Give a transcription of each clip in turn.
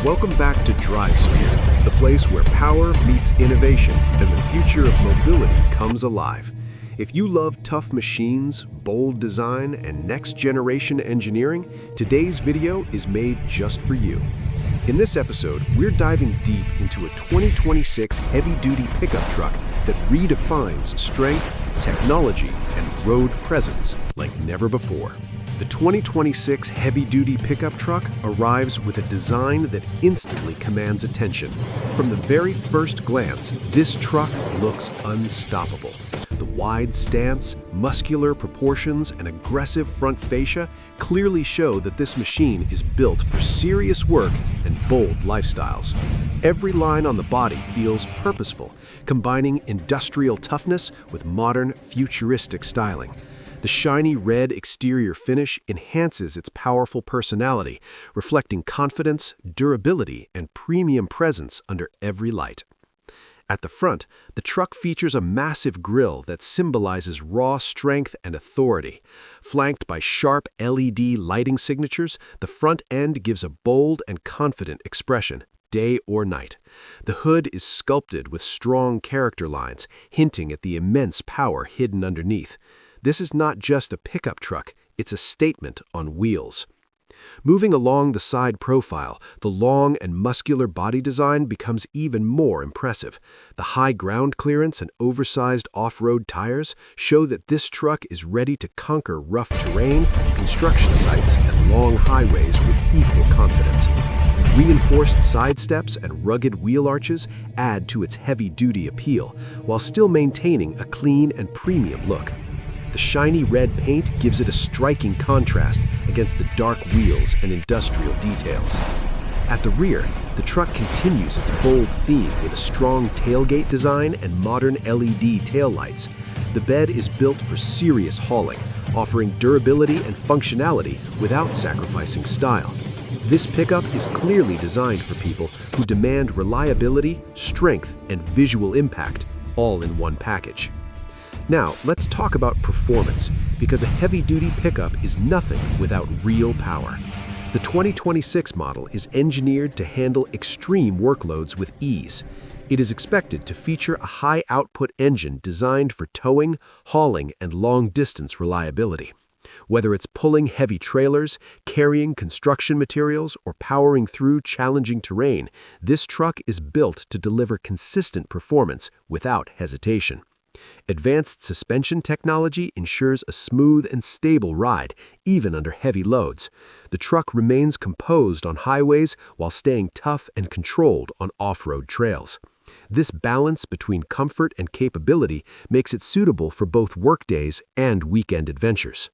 Welcome back to DriveSphere, the place where power meets innovation and the future of mobility comes alive. If you love tough machines, bold design, and next-generation engineering, today's video is made just for you. In this episode, we're diving deep into a 2026 heavy-duty pickup truck that redefines strength, technology, and road presence like never before. The 2026 heavy-duty pickup truck arrives with a design that instantly commands attention. From the very first glance, this truck looks unstoppable. The wide stance, muscular proportions, and aggressive front fascia clearly show that this machine is built for serious work and bold lifestyles. Every line on the body feels purposeful, combining industrial toughness with modern, futuristic styling. The shiny red exterior finish enhances its powerful personality, reflecting confidence, durability, and premium presence under every light. At the front, the truck features a massive grille that symbolizes raw strength and authority. Flanked by sharp LED lighting signatures, the front end gives a bold and confident expression, day or night. The hood is sculpted with strong character lines, hinting at the immense power hidden underneath. This is not just a pickup truck, it's a statement on wheels. Moving along the side profile, the long and muscular body design becomes even more impressive. The high ground clearance and oversized off-road tires show that this truck is ready to conquer rough terrain, construction sites, and long highways with equal confidence. Reinforced side steps and rugged wheel arches add to its heavy-duty appeal, while still maintaining a clean and premium look. The shiny red paint gives it a striking contrast against the dark wheels and industrial details. At the rear, the truck continues its bold theme with a strong tailgate design and modern LED taillights. The bed is built for serious hauling, offering durability and functionality without sacrificing style. This pickup is clearly designed for people who demand reliability, strength, and visual impact, all in one package. Now, let's talk about performance, because a heavy-duty pickup is nothing without real power. The 2026 model is engineered to handle extreme workloads with ease. It is expected to feature a high-output engine designed for towing, hauling, and long-distance reliability. Whether it's pulling heavy trailers, carrying construction materials, or powering through challenging terrain, this truck is built to deliver consistent performance without hesitation. Advanced suspension technology ensures a smooth and stable ride, even under heavy loads. The truck remains composed on highways while staying tough and controlled on off-road trails. This balance between comfort and capability makes it suitable for both workdays and weekend adventures.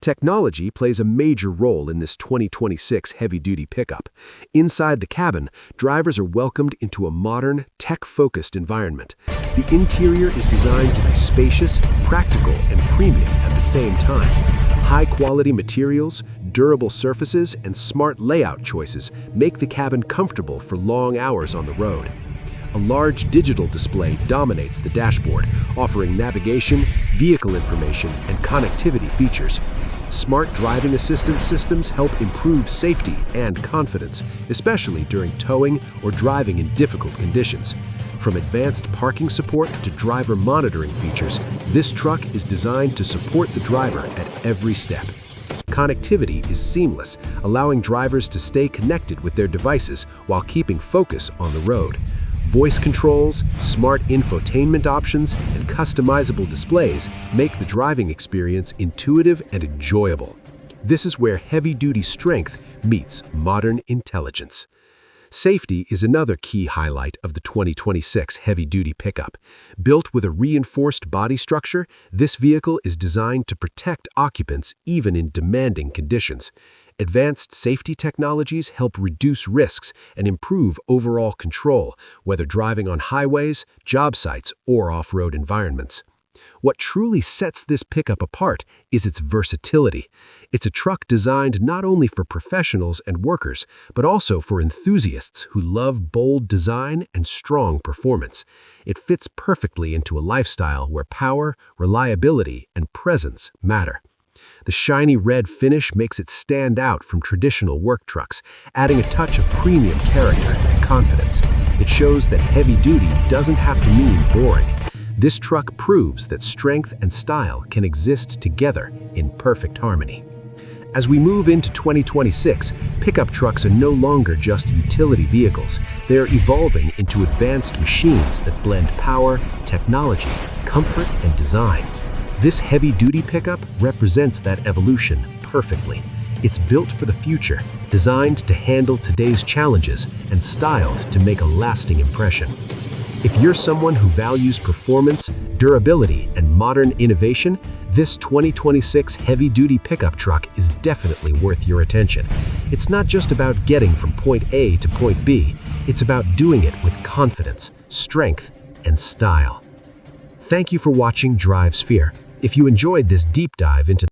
Technology plays a major role in this 2026 heavy-duty pickup. Inside the cabin, drivers are welcomed into a modern, tech-focused environment. The interior is designed to be spacious, practical, and premium at the same time. High-quality materials, durable surfaces, and smart layout choices make the cabin comfortable for long hours on the road. A large digital display dominates the dashboard, offering navigation, vehicle information, and connectivity features. Smart driving assistance systems help improve safety and confidence, especially during towing or driving in difficult conditions. From advanced parking support to driver monitoring features, this truck is designed to support the driver at every step. Connectivity is seamless, allowing drivers to stay connected with their devices while keeping focus on the road. Voice controls, smart infotainment options, and customizable displays make the driving experience intuitive and enjoyable. This is where heavy-duty strength meets modern intelligence. Safety is another key highlight of the 2026 heavy-duty pickup. Built with a reinforced body structure, this vehicle is designed to protect occupants even in demanding conditions. Advanced safety technologies help reduce risks and improve overall control, whether driving on highways, job sites, or off-road environments. What truly sets this pickup apart is its versatility. It's a truck designed not only for professionals and workers, but also for enthusiasts who love bold design and strong performance. It fits perfectly into a lifestyle where power, reliability, and presence matter. The shiny red finish makes it stand out from traditional work trucks, adding a touch of premium character and confidence. It shows that heavy duty doesn't have to mean boring. This truck proves that strength and style can exist together in perfect harmony. As we move into 2026, pickup trucks are no longer just utility vehicles. They are evolving into advanced machines that blend power, technology, comfort, and design. This heavy-duty pickup represents that evolution perfectly. It's built for the future, designed to handle today's challenges, and styled to make a lasting impression. If you're someone who values performance, durability, and modern innovation, this 2026 heavy-duty pickup truck is definitely worth your attention. It's not just about getting from point A to point B, it's about doing it with confidence, strength, and style. Thank you for watching Drive Sphere. If you enjoyed this deep dive into